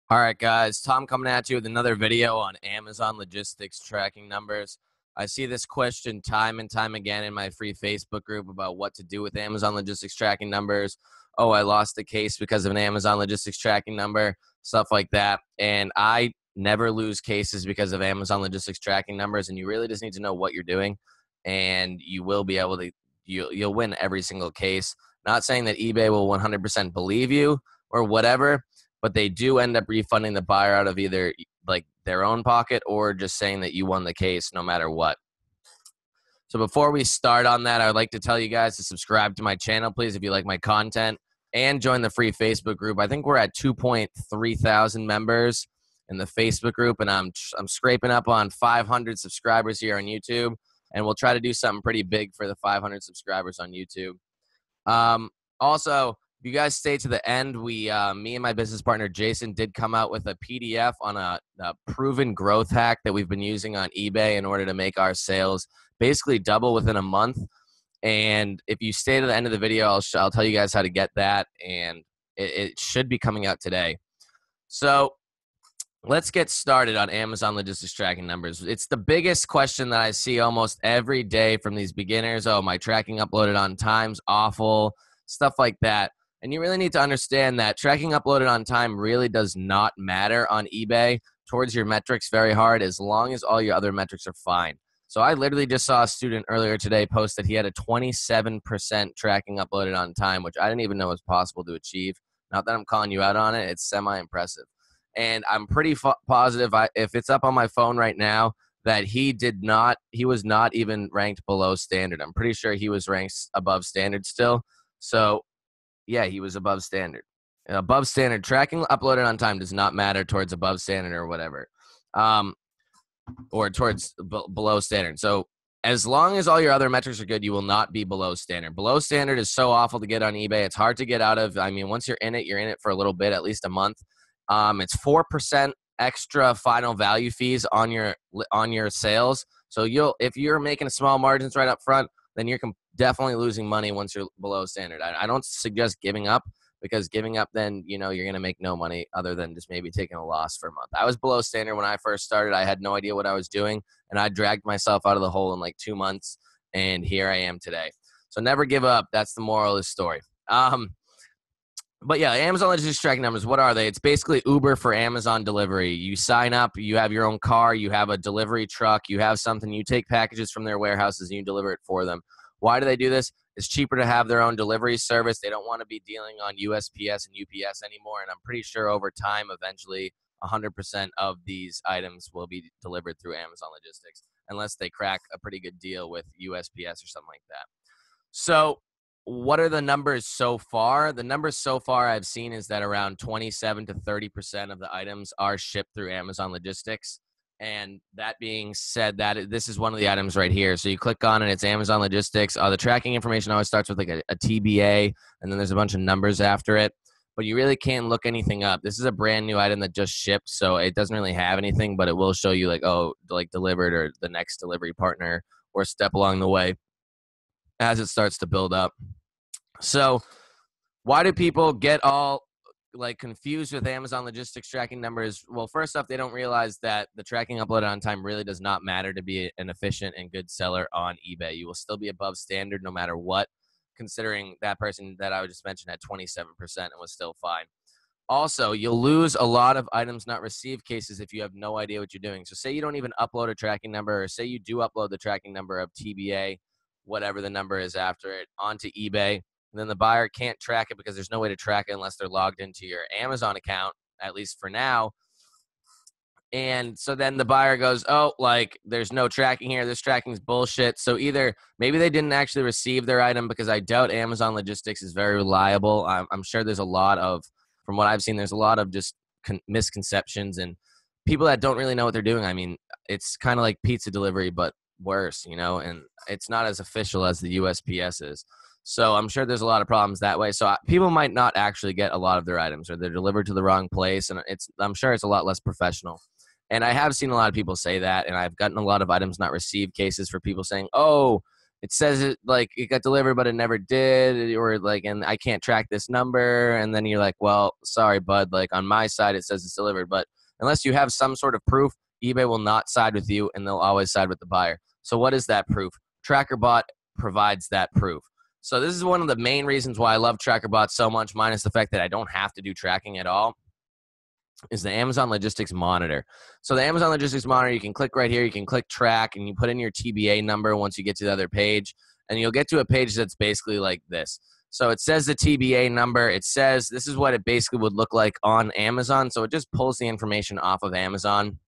All right, guys, Tom coming at you with another video on Amazon logistics tracking numbers. I see this question time and time again in my free Facebook group about what to do with Amazon logistics tracking numbers. Oh, I lost a case because of an Amazon logistics tracking number, stuff like that. And I never lose cases because of Amazon logistics tracking numbers. And you really just need to know what you're doing, and you will be able to, you'll win every single case. Not saying that eBay will 100% believe you or whatever, but they do end up refunding the buyer out of either like their own pocket or just saying that you won the case no matter what. So before we start on that, I would like to tell you guys to subscribe to my channel, please, if you like my content, and join the free Facebook group. I think we're at 2.3 thousand members in the Facebook group, and I'm scraping up on 500 subscribers here on YouTube, and we'll try to do something pretty big for the 500 subscribers on YouTube. Also, if you guys stay to the end, me and my business partner Jason did come out with a PDF on a proven growth hack that we've been using on eBay in order to make our sales basically double within a month. And if you stay to the end of the video, I'll tell you guys how to get that, and it should be coming out today. So let's get started on Amazon logistics tracking numbers. It's the biggest question that I see almost every day from these beginners. Oh, my tracking uploaded on time's awful, stuff like that. And you really need to understand that tracking uploaded on time really does not matter on eBay towards your metrics very hard, as long as all your other metrics are fine. So I literally just saw a student earlier today post that he had a 27% tracking uploaded on time, which I didn't even know was possible to achieve. Not that I'm calling you out on it. It's semi-impressive. And I'm pretty positive, if it's up on my phone right now, that he was not even ranked below standard. I'm pretty sure he was ranked above standard still. So yeah, he was above standard. Above standard tracking uploaded on time does not matter towards above standard or whatever, or towards below standard. So as long as all your other metrics are good, you will not be below standard. Below standard is so awful to get on eBay. It's hard to get out of. I mean, once you're in it for a little bit, at least a month. It's 4% extra final value fees on your sales. So if you're making small margins right up front, then you're definitely losing money once you're below standard. I don't suggest giving up, because giving up, then you're going to make no money other than just maybe taking a loss for a month. I was below standard when I first started. I had no idea what I was doing, and I dragged myself out of the hole in like 2 months, and here I am today. So never give up. That's the moral of the story. But yeah, Amazon logistics tracking numbers, what are they? It's basically Uber for Amazon delivery. You sign up, you have your own car, you have a delivery truck, you have something, you take packages from their warehouses and you deliver it for them. Why do they do this? It's cheaper to have their own delivery service. They don't want to be dealing on USPS and UPS anymore, and I'm pretty sure over time, eventually, 100% of these items will be delivered through Amazon Logistics, unless they crack a pretty good deal with USPS or something like that. So what are the numbers so far? The numbers so far I've seen is that around 27 to 30% of the items are shipped through Amazon Logistics. And that being said, this is one of the items right here. So you click on it, it's Amazon Logistics. The tracking information always starts with like a TBA, and then there's a bunch of numbers after it. But you really can't look anything up. This is a brand new item that just shipped, so it doesn't really have anything, but it will show you like, oh, like delivered or the next delivery partner or step along the way as it starts to build up. So why do people get all like confused with Amazon logistics tracking numbers? Well, first off, they don't realize that the tracking uploaded on time really does not matter to be an efficient and good seller on eBay. You will still be above standard no matter what, considering that person that I just mentioned had 27% and was still fine. Also, you'll lose a lot of items not received cases if you have no idea what you're doing. So say you don't even upload a tracking number, or say you do upload the tracking number of TBA, whatever the number is after it, onto eBay. And then the buyer can't track it because there's no way to track it unless they're logged into your Amazon account, at least for now. And so then the buyer goes, oh, like there's no tracking here. This tracking is bullshit. So either maybe they didn't actually receive their item, because I doubt Amazon Logistics is very reliable. I'm sure there's a lot of, from what I've seen, there's a lot of just misconceptions and people that don't really know what they're doing. I mean, it's kind of like pizza delivery, but worse, and it's not as official as the USPS is. So I'm sure there's a lot of problems that way. So people might not actually get a lot of their items, or they're delivered to the wrong place, and I'm sure it's a lot less professional. And I have seen a lot of people say that, and I've gotten a lot of items not received cases for people saying, oh, it says it like it got delivered, but it never did, or like, and I can't track this number. And then you're like, well, sorry, bud. Like on my side, it says it's delivered, but unless you have some sort of proof, eBay will not side with you, and they'll always side with the buyer. So what is that proof? TrackerBot provides that proof. So this is one of the main reasons why I love TrackerBot so much, minus the fact that I don't have to do tracking at all, is the Amazon Logistics Monitor. So the Amazon Logistics Monitor, you can click right here, you can click track, and you put in your TBA number once you get to the other page, and you'll get to a page that's basically like this. So it says the TBA number. It says this is what it basically would look like on Amazon. So it just pulls the information off of Amazon,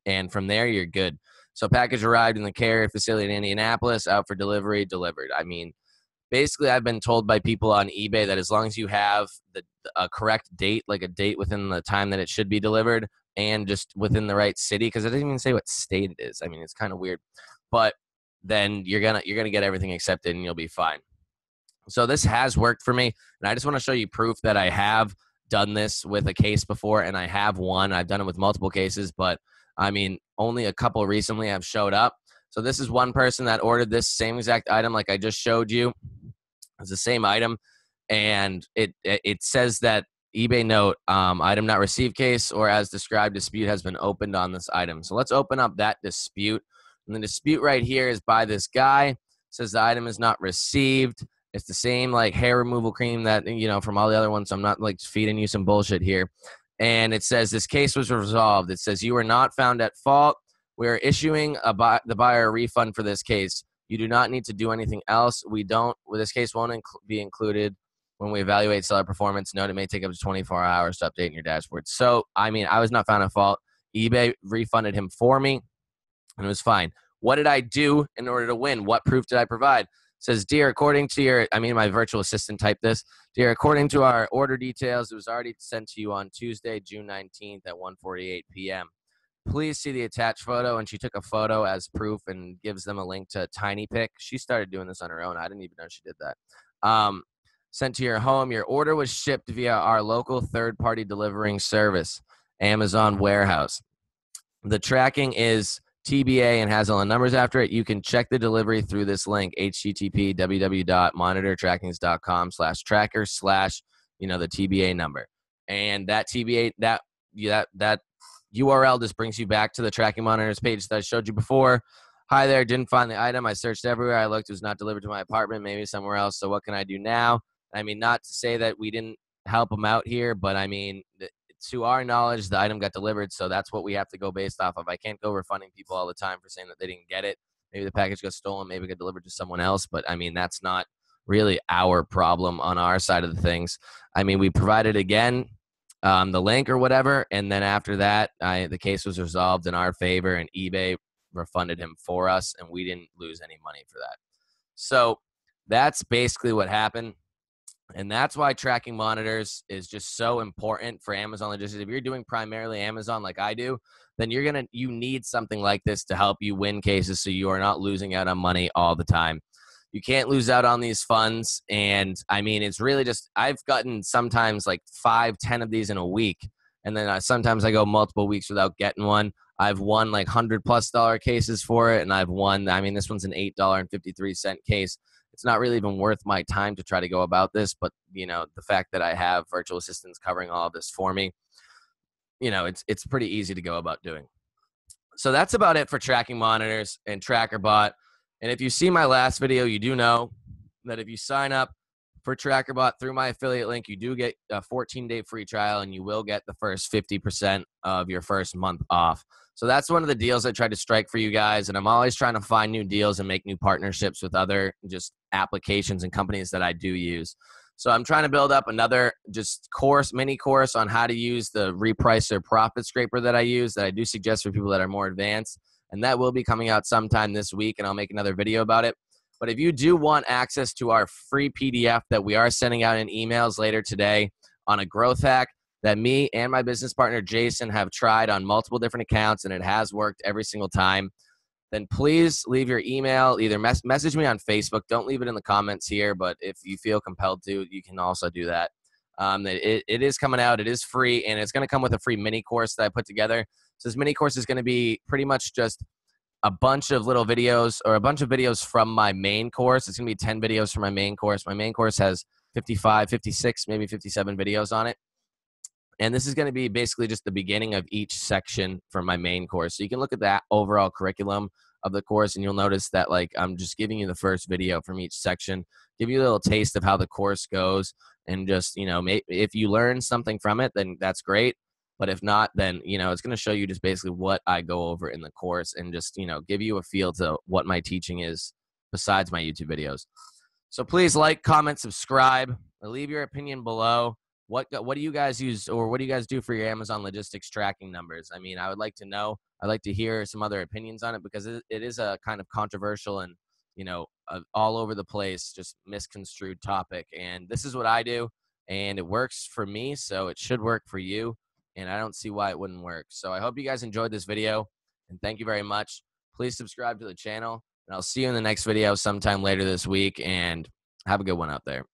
and from there, you're good. So package arrived in the carrier facility in Indianapolis, out for delivery, delivered. I mean, basically, I've been told by people on eBay that as long as you have a correct date, like a date within the time that it should be delivered, and just within the right city, because it doesn't even say what state it is. I mean, it's kind of weird, but then you're gonna get everything accepted, and you'll be fine. So this has worked for me, and I just want to show you proof that I have done this with a case before, and I have won. I've done it with multiple cases, but I mean, only a couple recently have showed up. So this is one person that ordered this same exact item like I just showed you. It's the same item, and it says that eBay note, item not received case, or as described, dispute has been opened on this item. So let's open up that dispute. And the dispute right here is by this guy. It says the item is not received. It's the same like hair removal cream that, you know, from all the other ones. So I'm not like feeding you some bullshit here. And it says this case was resolved. It says you were not found at fault. We are issuing the buyer a refund for this case. You do not need to do anything else. This case won't be included when we evaluate seller performance. Note it may take up to 24 hours to update in your dashboard. So, I mean, I was not found at fault. eBay refunded him for me, and it was fine. What did I do in order to win? What proof did I provide? It says, dear, according to my virtual assistant typed this. Dear, according to our order details, it was already sent to you on Tuesday, June 19th at 1:48 p.m. Please see the attached photo. And she took a photo as proof and gives them a link to TinyPic. She started doing this on her own. I didn't even know she did that. Sent to your home. Your order was shipped via our local third-party delivering service, Amazon Warehouse. The tracking is TBA and has all the numbers after it. You can check the delivery through this link, http://www.monitortracking.com/tracker/ the TBA number. And that TBA, that URL just brings you back to the tracking monitors page that I showed you before. Hi there, didn't find the item. I searched everywhere. I looked, it was not delivered to my apartment, maybe somewhere else. So what can I do now? I mean, not to say that we didn't help them out here, but I mean, to our knowledge, the item got delivered. So that's what we have to go based off of. I can't go refunding people all the time for saying that they didn't get it. Maybe the package got stolen, maybe it got delivered to someone else. But I mean, that's not really our problem on our side of the things. I mean, we provided again the link or whatever, and then after that the case was resolved in our favor, and eBay refunded him for us, and we didn't lose any money for that. So that's basically what happened, and that's why tracking monitors is just so important for Amazon Logistics. If you're doing primarily Amazon like I do, then you need something like this to help you win cases so you are not losing out on money all the time. You can't lose out on these funds. And I mean, it's really just, I've gotten sometimes like 5-10 of these in a week. And then sometimes I go multiple weeks without getting one. I've won like $100+ cases for it. And I've won, I mean, this one's an $8.53 case. It's not really even worth my time to try to go about this. But, you know, the fact that I have virtual assistants covering all of this for me, you know, it's pretty easy to go about doing. So that's about it for tracking monitors and TrackerBot. And if you see my last video, you do know that if you sign up for TrackerBot through my affiliate link, you do get a 14-day free trial, and you will get the first 50% of your first month off. So that's one of the deals I tried to strike for you guys, and I'm always trying to find new deals and make new partnerships with other just applications and companies that I do use. So I'm trying to build up another just mini course on how to use the repricer profit scraper that I use, that I do suggest for people that are more advanced. And that will be coming out sometime this week, and I'll make another video about it. But if you do want access to our free PDF that we are sending out in emails later today on a growth hack that me and my business partner Jason have tried on multiple different accounts, and it has worked every single time, then please leave your email. Either message me on Facebook. Don't leave it in the comments here, but if you feel compelled to, you can also do that. It is coming out. It is free, and it's going to come with a free mini course that I put together. So this mini course is going to be pretty much just a bunch of little videos, or a bunch of videos from my main course. It's going to be 10 videos from my main course. My main course has 55, 56, maybe 57 videos on it. And this is going to be basically just the beginning of each section for my main course. So you can look at that overall curriculum of the course, and you'll notice that like I'm just giving you the first video from each section, give you a little taste of how the course goes, and just, you know, if you learn something from it, then that's great. But if not, then, you know, it's going to show you just basically what I go over in the course, and just, you know, give you a feel to what my teaching is besides my YouTube videos. So please like, comment, subscribe, or leave your opinion below. What do you guys use, or what do you guys do for your Amazon logistics tracking numbers? I mean, I would like to know. I'd like to hear some other opinions on it, because it is a kind of controversial and, you know, all over the place, just misconstrued topic. And this is what I do, and it works for me, so it should work for you. And I don't see why it wouldn't work. So I hope you guys enjoyed this video, and thank you very much. Please subscribe to the channel, and I'll see you in the next video sometime later this week, and have a good one out there.